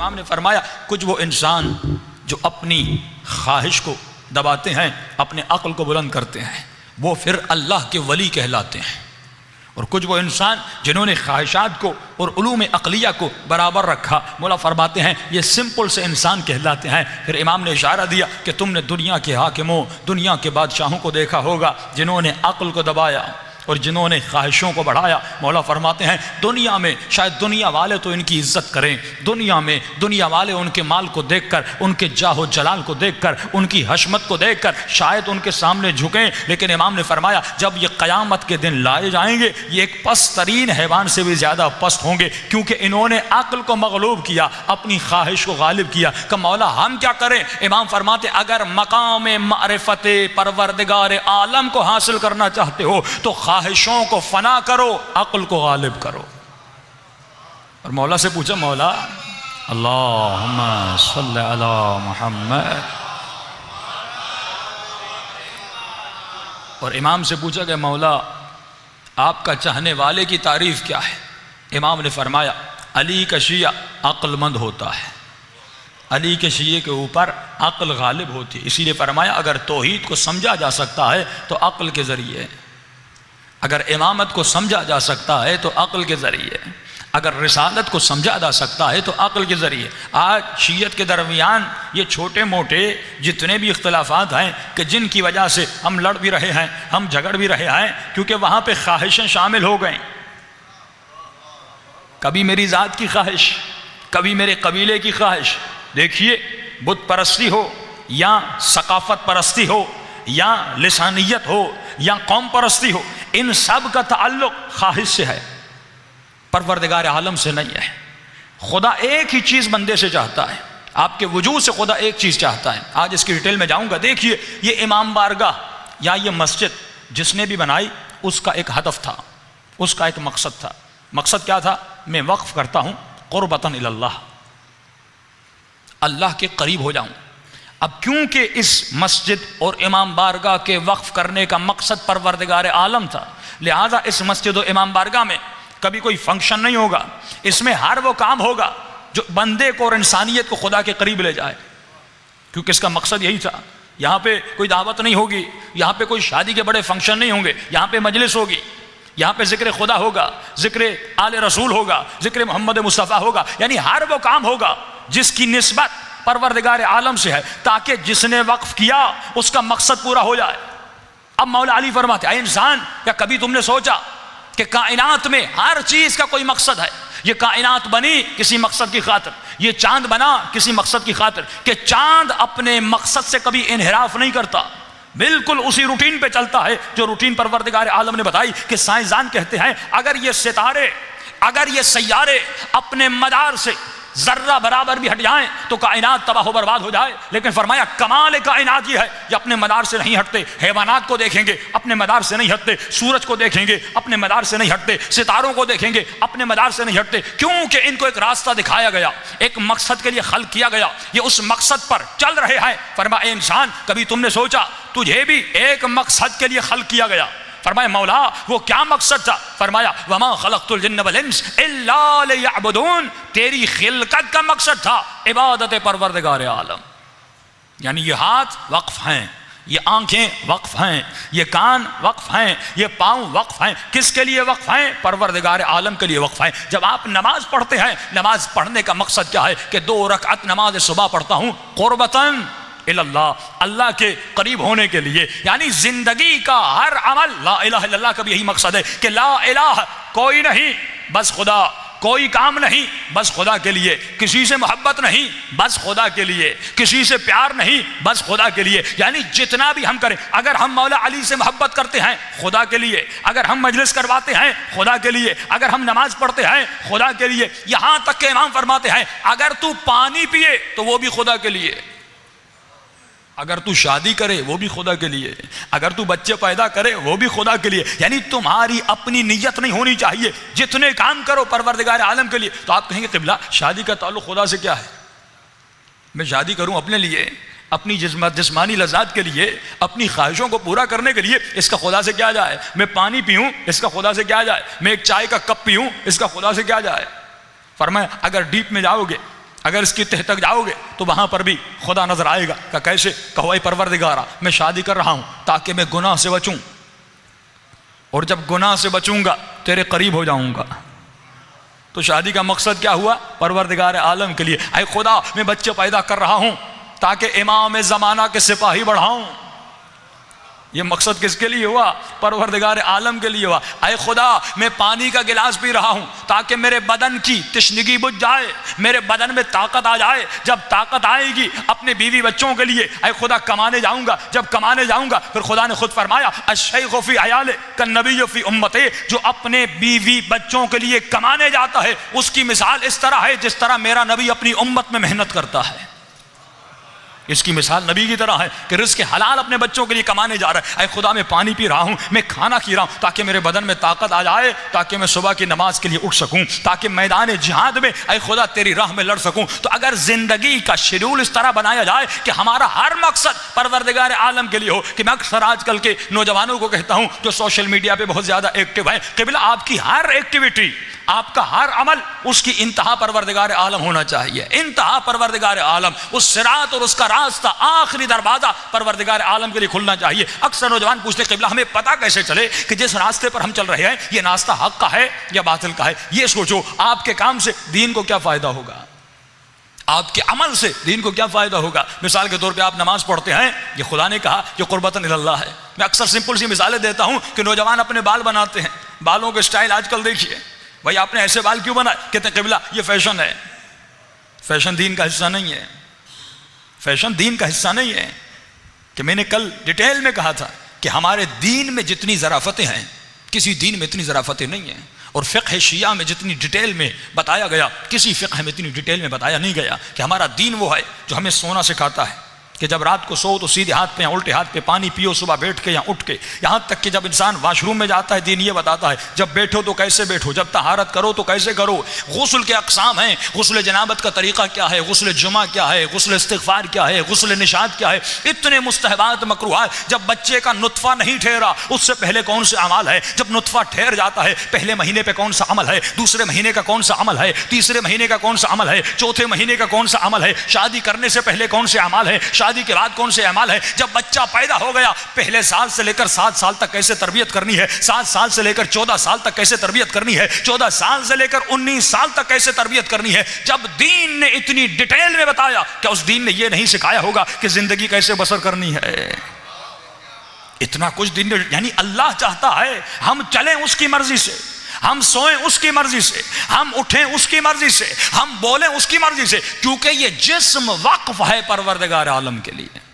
امام نے فرمایا کچھ وہ انسان جو اپنی خواہش کو دباتے ہیں، اپنے عقل کو بلند کرتے ہیں، وہ پھر اللہ کے ولی کہلاتے ہیں، اور کچھ وہ انسان جنہوں نے خواہشات کو اور علوم عقلیہ کو برابر رکھا، مولا فرماتے ہیں یہ سمپل سے انسان کہلاتے ہیں۔ پھر امام نے اشارہ دیا کہ تم نے دنیا کے حاکموں، دنیا کے بادشاہوں کو دیکھا ہوگا جنہوں نے عقل کو دبایا اور جنہوں نے خواہشوں کو بڑھایا۔ مولا فرماتے ہیں دنیا میں شاید دنیا والے تو ان کی عزت کریں، دنیا میں دنیا والے ان کے مال کو دیکھ کر، ان کے جاہ و جلال کو دیکھ کر، ان کی حشمت کو دیکھ کر شاید ان کے سامنے جھکیں، لیکن امام نے فرمایا جب یہ قیامت کے دن لائے جائیں گے یہ ایک پست ترین حیوان سے بھی زیادہ پست ہوں گے، کیونکہ انہوں نے عقل کو مغلوب کیا، اپنی خواہش کو غالب کیا۔ کہ مولا ہم کیا کریں؟ امام فرماتے اگر مقام معرفت پروردگار عالم کو حاصل کرنا چاہتے ہو تو خواہشوں کو فنا کرو، عقل کو غالب کرو۔ اور مولا سے پوچھا مولا اللہم صلی علی محمد، اور امام سے پوچھا کہ مولا آپ کا چاہنے والے کی تعریف کیا ہے؟ امام نے فرمایا علی کا شیعہ عقل مند ہوتا ہے، علی کے شیعے کے اوپر عقل غالب ہوتی ہے، اسی لیے فرمایا اگر توحید کو سمجھا جا سکتا ہے تو عقل کے ذریعے، اگر امامت کو سمجھا جا سکتا ہے تو عقل کے ذریعے، اگر رسالت کو سمجھا جا سکتا ہے تو عقل کے ذریعے۔ آج شیعت کے درمیان یہ چھوٹے موٹے جتنے بھی اختلافات ہیں کہ جن کی وجہ سے ہم لڑ بھی رہے ہیں، ہم جھگڑ بھی رہے ہیں، کیونکہ وہاں پہ خواہشیں شامل ہو گئیں، کبھی میری ذات کی خواہش، کبھی میرے قبیلے کی خواہش۔ دیکھیے بت پرستی ہو یا ثقافت پرستی ہو یا لسانیت ہو یا قوم پرستی ہو، ان سب کا تعلق خواہش سے ہے، پروردگار عالم سے نہیں ہے۔ خدا ایک ہی چیز بندے سے چاہتا ہے، آپ کے وجود سے خدا ایک چیز چاہتا ہے۔ آج اس کی ڈیٹیل میں جاؤں گا۔ دیکھیے یہ امام بارگاہ یا یہ مسجد جس نے بھی بنائی اس کا ایک ہدف تھا، اس کا ایک مقصد تھا۔ مقصد کیا تھا؟ میں وقف کرتا ہوں قربتاً الی اللہ، اللہ کے قریب ہو جاؤں۔ اب کیونکہ اس مسجد اور امام بارگاہ کے وقف کرنے کا مقصد پروردگار عالم تھا، لہذا اس مسجد و امام بارگاہ میں کبھی کوئی فنکشن نہیں ہوگا، اس میں ہر وہ کام ہوگا جو بندے کو اور انسانیت کو خدا کے قریب لے جائے، کیونکہ اس کا مقصد یہی تھا۔ یہاں پہ کوئی دعوت نہیں ہوگی، یہاں پہ کوئی شادی کے بڑے فنکشن نہیں ہوں گے، یہاں پہ مجلس ہوگی، یہاں پہ ذکر خدا ہوگا، ذکر آل رسول ہوگا، ذکر محمد مصطفیٰ ہوگا، یعنی ہر وہ کام ہوگا جس کی نسبت پروردگار عالم سے ہے، تاکہ جس نے وقف کیا اس کا مقصد پورا ہو جائے۔ اب مولا علی فرماتے اے انسان، کیا کبھی تم نے سوچا کہ کائنات میں ہر چیز کا کوئی مقصد ہے؟ یہ کائنات بنی کسی مقصد کی خاطر، یہ چاند بنا کسی مقصد کی خاطر، کہ چاند اپنے مقصد سے کبھی انحراف نہیں کرتا، بالکل اسی روٹین پہ چلتا ہے جو روٹین پروردگار عالم نے بتائی۔ کہ سائنسدان کہتے ہیں اگر یہ ستارے، اگر یہ سیارے اپنے مدار سے ذرہ برابر بھی ہٹ جائیں تو کائنات تباہ و برباد ہو جائے، لیکن فرمایا کمال کائنات یہ ہے یہ اپنے مدار سے نہیں ہٹتے۔ حیوانات کو دیکھیں گے اپنے مدار سے نہیں ہٹتے، سورج کو دیکھیں گے اپنے مدار سے نہیں ہٹتے، ستاروں کو دیکھیں گے اپنے مدار سے نہیں ہٹتے، کیونکہ ان کو ایک راستہ دکھایا گیا، ایک مقصد کے لیے خلق کیا گیا، یہ اس مقصد پر چل رہے ہیں۔ فرمایا اے انسان، کبھی تم نے سوچا تجھے بھی ایک مقصد کے لیے خلق کیا گیا؟ فرمایا مولا وہ کیا مقصد تھا؟ فرمایا وما خلقت الجن والانس الا لیعبدون، تیری خلقت کا مقصد تھا عبادت پروردگار عالم۔ یعنی یہ ہاتھ وقف ہیں، یہ آنکھیں وقف ہیں، یہ کان وقف ہیں، یہ پاؤں وقف ہیں۔ کس کے لیے وقف ہیں؟ پروردگار عالم کے لیے وقف ہیں۔ جب آپ نماز پڑھتے ہیں، نماز پڑھنے کا مقصد کیا ہے؟ کہ 2 رکعت نماز صبح پڑھتا ہوں قربتاً الی اللہ، اللہ کے قریب ہونے کے لیے۔ یعنی زندگی کا ہر عمل، لا الہ الا اللہ کا بھی یہی مقصد ہے کہ لا الہ کوئی نہیں بس خدا، کوئی کام نہیں بس خدا کے لیے، کسی سے محبت نہیں بس خدا کے لیے، کسی سے پیار نہیں بس خدا کے لیے۔ یعنی جتنا بھی ہم کریں، اگر ہم مولا علی سے محبت کرتے ہیں خدا کے لیے، اگر ہم مجلس کرواتے ہیں خدا کے لیے، اگر ہم نماز پڑھتے ہیں خدا کے لیے، یہاں تک کہ امام فرماتے ہیں اگر تو پانی پیے تو وہ بھی خدا کے لیے، اگر تو شادی کرے وہ بھی خدا کے لیے، اگر تو بچے پیدا کرے وہ بھی خدا کے لیے۔ یعنی تمہاری اپنی نیت نہیں ہونی چاہیے، جتنے کام کرو پروردگار عالم کے لیے۔ تو آپ کہیں گے قبلہ شادی کا تعلق خدا سے کیا ہے؟ میں شادی کروں اپنے لیے، اپنی جسمانی لذات کے لیے، اپنی خواہشوں کو پورا کرنے کے لیے، اس کا خدا سے کیا جائے؟ میں پانی پیوں اس کا خدا سے کیا جائے؟ میں ایک چائے کا کپ پیوں اس کا خدا سے کیا جائے؟ فرمایا اگر ڈیپ میں جاؤ گے اگر اس کی تہ تک جاؤ گے تو وہاں پر بھی خدا نظر آئے گا کہ کیسے؟ کہو اے پروردگارا میں شادی کر رہا ہوں تاکہ میں گناہ سے بچوں، اور جب گناہ سے بچوں گا تیرے قریب ہو جاؤں گا۔ تو شادی کا مقصد کیا ہوا؟ پروردگار عالم کے لیے، اے خدا میں بچے پیدا کر رہا ہوں تاکہ امام زمانہ کے سپاہی بڑھاؤں۔ یہ مقصد کس کے لیے ہوا؟ پروردگار عالم کے لیے ہوا۔ اے خدا میں پانی کا گلاس پی رہا ہوں تاکہ میرے بدن کی تشنگی بجھ جائے، میرے بدن میں طاقت آ جائے، جب طاقت آئے گی اپنے بیوی بچوں کے لیے اے خدا کمانے جاؤں گا، جب کمانے جاؤں گا پھر خدا نے خود فرمایا الشیخ فی عیالہ کالنبی فی امتہ، جو اپنے بیوی بچوں کے لیے کمانے جاتا ہے اس کی مثال اس طرح ہے جس طرح میرا نبی اپنی امت میں محنت کرتا ہے۔ اس کی مثال نبی کی طرح ہے کہ رزق حلال اپنے بچوں کے لیے کمانے جا رہا ہے۔ اے خدا میں پانی پی رہا ہوں، میں کھانا کھی رہا ہوں تاکہ میرے بدن میں طاقت آ جائے، تاکہ میں صبح کی نماز کے لیے اٹھ سکوں، تاکہ میدان جہاد میں اے خدا تیری راہ میں لڑ سکوں۔ تو اگر زندگی کا شیڈول اس طرح بنایا جائے کہ ہمارا ہر مقصد پروردگار عالم کے لیے ہو، کہ میں اکثر آج کل کے نوجوانوں کو کہتا ہوں جو سوشل میڈیا پہ بہت زیادہ ایکٹیو ہیں، قبلہ آپ کی ہر ایکٹیویٹی، آپ کا ہر عمل، اس کی انتہا پروردگار عالم ہونا چاہیے، انتہا پروردگار عالم، اس صراط اور اس کا راستہ، آخری دروازہ پروردگار عالم کے لیے کھلنا چاہیے۔ اکثر نوجوان پوچھتے قبلہ ہمیں پتہ کیسے چلے کہ جس راستے پر ہم چل رہے ہیں یہ راستہ حق کا ہے یا باطل کا ہے؟ یہ سوچو آپ کے کام سے دین کو کیا فائدہ ہوگا، آپ کے عمل سے دین کو کیا فائدہ ہوگا۔ مثال کے طور پہ آپ نماز پڑھتے ہیں، یہ خدا نے کہا یہ قربتاً اللہ ہے۔ میں اکثر سمپل سی مثالیں دیتا ہوں کہ نوجوان اپنے بال بناتے ہیں، بالوں کے سٹائل آج کل دیکھیے، بھائی آپ نے ایسے بال کیوں بنائے؟ کہتے ہیں قبلہ یہ فیشن ہے۔ فیشن دین کا حصہ نہیں ہے، فیشن دین کا حصہ نہیں ہے۔ کہ میں نے کل ڈیٹیل میں کہا تھا کہ ہمارے دین میں جتنی ظرافتیں ہیں کسی دین میں اتنی ظرافتیں نہیں ہیں، اور فقہ شیعہ میں جتنی ڈیٹیل میں بتایا گیا کسی فقہ میں اتنی ڈیٹیل میں بتایا نہیں گیا کہ ہمارا دین وہ ہے جو ہمیں سونا سکھاتا ہے کہ جب رات کو سو تو سیدھے ہاتھ پہ یا الٹے ہاتھ پہ پانی پیو، صبح بیٹھ کے یا اٹھ کے، یہاں تک کہ جب انسان واش روم میں جاتا ہے دین یہ بتاتا ہے جب بیٹھو تو کیسے بیٹھو، جب طہارت کرو تو کیسے کرو، غسل کے اقسام ہیں، غسل جنابت کا طریقہ کیا ہے، غسل جمعہ کیا ہے، غسل استغفار کیا ہے، غسل نشاط کیا ہے، اتنے مستحبات مکروہات۔ جب بچے کا نطفہ نہیں ٹھہرا اس سے پہلے کون سے اعمال ہے، جب نطفہ ٹھہر جاتا ہے پہلے مہینے پہ کون سا عمل ہے، دوسرے مہینے کا کون سا عمل ہے، تیسرے مہینے کا کون سا عمل ہے، چوتھے مہینے کا کون سا عمل ہے، شادی کرنے سے پہلے کون سے اعمال ہے، شادی کے بعد کون سے اعمال ہے، جب بچہ پیدا ہو گیا پہلے سال سے لے کر 7 سال تک کیسے تربیت کرنی ہے، 7 سال سے لے کر 14 سال تک کیسے تربیت کرنی ہے، 14 سال سے لے کر 19 سال تک کیسے تربیت کرنی ہے۔ جب دین نے اتنی ڈیٹیل میں بتایا، کیا اس دین نے یہ نہیں سکھایا ہوگا کہ زندگی کیسے بسر کرنی ہے؟ اتنا کچھ دین نے، یعنی اللہ چاہتا ہے ہم چلیں اس کی مرضی سے، ہم سوئیں اس کی مرضی سے، ہم اٹھیں اس کی مرضی سے، ہم بولیں اس کی مرضی سے، کیونکہ یہ جسم وقف ہے پروردگار عالم کے لیے۔